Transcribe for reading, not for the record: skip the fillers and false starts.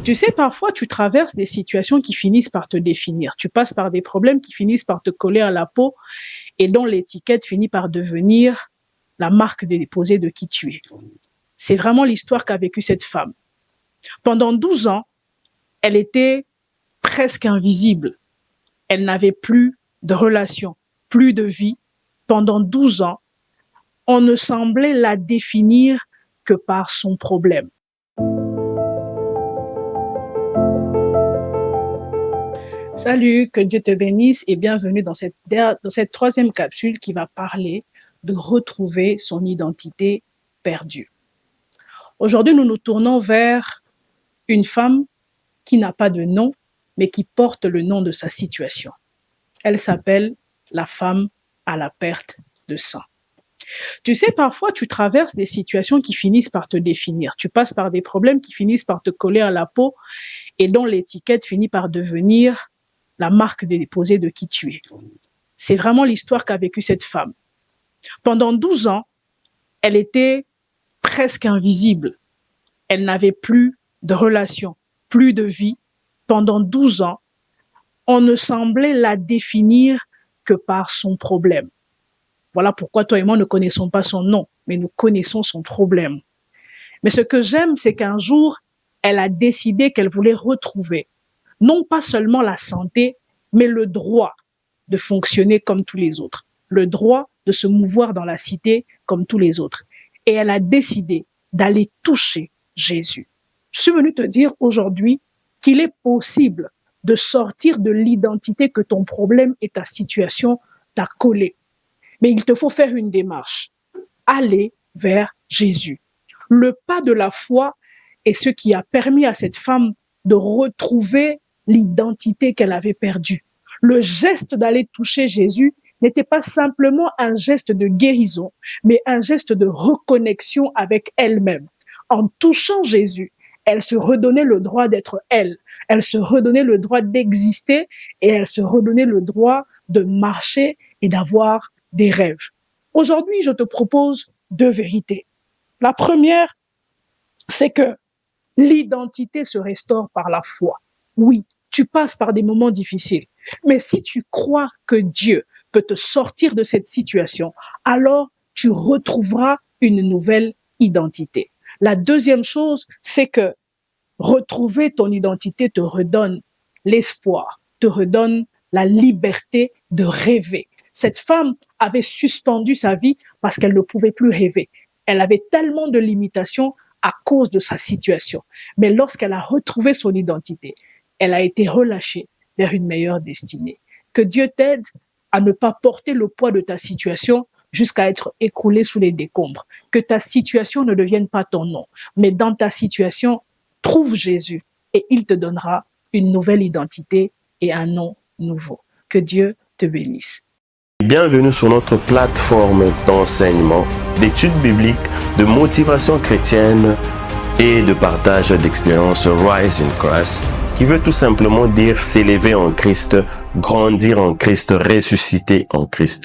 Tu sais, parfois, tu traverses des situations qui finissent par te définir. Tu passes par des problèmes qui finissent par te coller à la peau et dont l'étiquette finit par devenir la marque déposée de qui tu es. C'est vraiment l'histoire qu'a vécue cette femme. Pendant 12 ans, elle était presque invisible. Elle n'avait plus de relation, plus de vie. Pendant 12 ans, on ne semblait la définir que par son problème. Salut, que Dieu te bénisse et bienvenue dans cette troisième capsule qui va parler de retrouver son identité perdue. Aujourd'hui, nous nous tournons vers une femme qui n'a pas de nom, mais qui porte le nom de sa situation. Elle s'appelle la femme à la perte de sang. Tu sais, parfois, tu traverses des situations qui finissent par te définir. Tu passes par des problèmes qui finissent par te coller à la peau et dont l'étiquette finit par devenir la marque déposée de qui tu es. C'est vraiment l'histoire qu'a vécue cette femme. Pendant 12 ans, elle était presque invisible. Elle n'avait plus de relation, plus de vie. Pendant 12 ans, on ne semblait la définir que par son problème. Voilà pourquoi toi et moi ne connaissons pas son nom, mais nous connaissons son problème. Mais ce que j'aime, c'est qu'un jour, elle a décidé qu'elle voulait retrouver non pas seulement la santé, mais le droit de fonctionner comme tous les autres, le droit de se mouvoir dans la cité comme tous les autres. Et elle a décidé d'aller toucher Jésus. Je suis venue te dire aujourd'hui qu'il est possible de sortir de l'identité que ton problème et ta situation t'a collé. Mais il te faut faire une démarche. Aller vers Jésus. Le pas de la foi est ce qui a permis à cette femme de retrouver l'identité qu'elle avait perdue. Le geste d'aller toucher Jésus n'était pas simplement un geste de guérison, mais un geste de reconnexion avec elle-même. En touchant Jésus, elle se redonnait le droit d'être elle. Elle se redonnait le droit d'exister et elle se redonnait le droit de marcher et d'avoir des rêves. Aujourd'hui, je te propose 2 vérités. La première, c'est que l'identité se restaure par la foi. Oui, tu passes par des moments difficiles. Mais si tu crois que Dieu peut te sortir de cette situation, alors tu retrouveras une nouvelle identité. La deuxième chose, c'est que retrouver ton identité te redonne l'espoir, te redonne la liberté de rêver. Cette femme avait suspendu sa vie parce qu'elle ne pouvait plus rêver. Elle avait tellement de limitations à cause de sa situation. Mais lorsqu'elle a retrouvé son identité, elle a été relâchée vers une meilleure destinée. Que Dieu t'aide à ne pas porter le poids de ta situation jusqu'à être écroulé sous les décombres. Que ta situation ne devienne pas ton nom. Mais dans ta situation, trouve Jésus et il te donnera une nouvelle identité et un nom nouveau. Que Dieu te bénisse. Bienvenue sur notre plateforme d'enseignement, d'études bibliques, de motivation chrétienne et de partage d'expériences Rise in Christ, qui veut tout simplement dire s'élever en Christ, grandir en Christ, ressusciter en Christ.